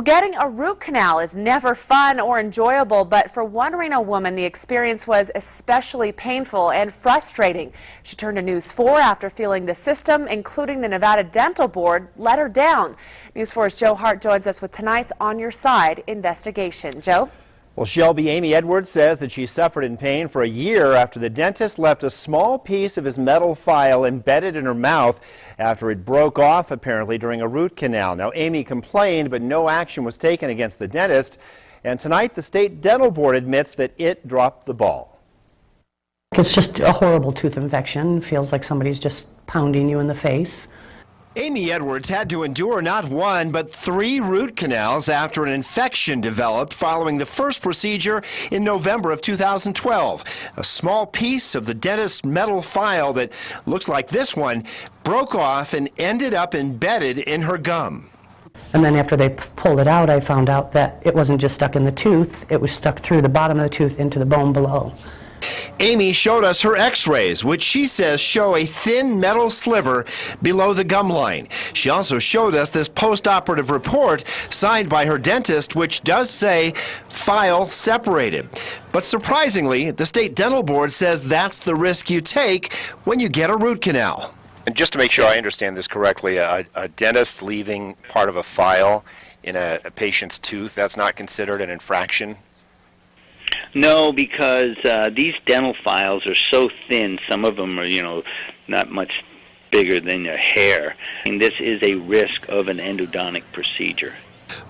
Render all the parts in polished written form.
Well, getting a root canal is never fun or enjoyable, but for one Reno woman, the experience was especially painful and frustrating. She turned to News 4 after feeling the system, including the Nevada Dental Board, let her down. News 4's Joe Hart joins us with tonight's On Your Side investigation. Joe? Well, Shelby, Amy Edwards says that she suffered in pain for a year after the dentist left a small piece of his metal file embedded in her mouth after it broke off, apparently during a root canal. Now, Amy complained, but no action was taken against the dentist. And tonight, the state dental board admits that it dropped the ball. It's just a horrible tooth infection. Feels like somebody's just pounding you in the face. Amy Edwards had to endure not one, but 3 root canals after an infection developed following the first procedure in November of 2012. A small piece of the dentist's metal file that looks like this one broke off and ended up embedded in her gum. And then after they pulled it out, I found out that it wasn't just stuck in the tooth, it was stuck through the bottom of the tooth into the bone below. Amy showed us her x-rays, which she says show a thin metal sliver below the gum line. She also showed us this post-operative report signed by her dentist, which does say file separated. But surprisingly, the state dental board says that's the risk you take when you get a root canal. And just to make sure I understand this correctly, a dentist leaving part of a file in a patient's tooth, that's not considered an infraction? No, because these dental files are so thin, some of them are, not much bigger than your hair. And this is a risk of an endodontic procedure.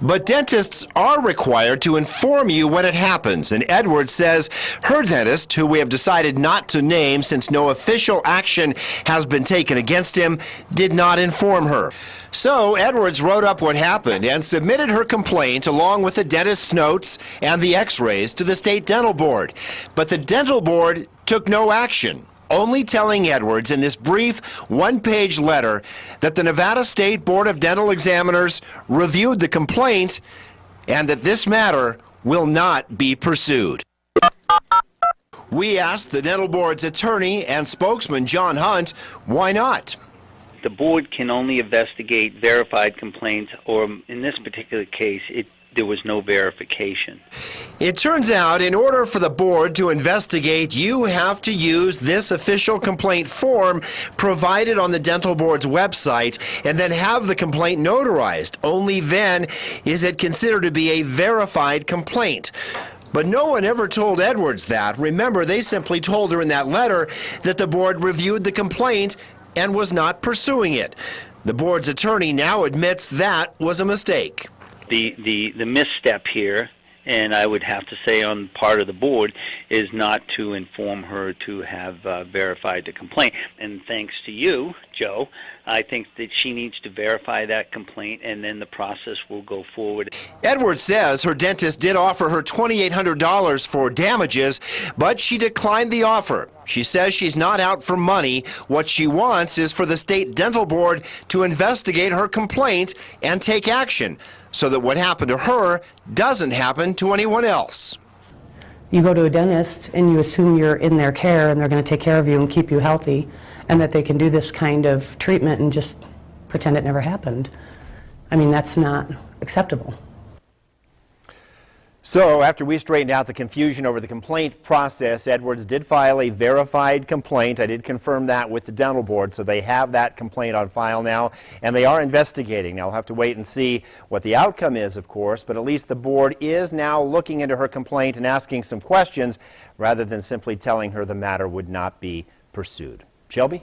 But dentists are required to inform you when it happens, and Edwards says her dentist, who we have decided not to name since no official action has been taken against him, did not inform her. So Edwards wrote up what happened and submitted her complaint along with the dentist's notes and the x-rays to the state dental board. But the dental board took no action, only telling Edwards in this brief one-page letter that the Nevada State Board of Dental Examiners reviewed the complaint and that this matter will not be pursued. We asked the dental board's attorney and spokesman, John Hunt, why not? The board can only investigate verified complaints, or in this particular case, there was no verification. It turns out in order for the board to investigate, you have to use this official complaint form provided on the dental board's website and then have the complaint notarized. Only then is it considered to be a verified complaint. But no one ever told Edwards that. Remember, they simply told her in that letter that the board reviewed the complaint and was not pursuing it. The board's attorney now admits that was a mistake. The misstep here, and I would have to say on part of the board, is not to inform her to have verified the complaint. And thanks to you, Joe, I think that she needs to verify that complaint, and then the process will go forward. Edwards says her dentist did offer her $2,800 for damages, but she declined the offer. She says she's not out for money. What she wants is for the state dental board to investigate her complaint and take action so that what happened to her doesn't happen to anyone else. You go to a dentist and you assume you're in their care and they're going to take care of you and keep you healthy, and that they can do this kind of treatment and just pretend it never happened. I mean, that's not acceptable. So after we straightened out the confusion over the complaint process, Edwards did file a verified complaint. I did confirm that with the dental board, so they have that complaint on file now, and they are investigating. Now we'll have to wait and see what the outcome is, of course, but at least the board is now looking into her complaint and asking some questions rather than simply telling her the matter would not be pursued. Shelby?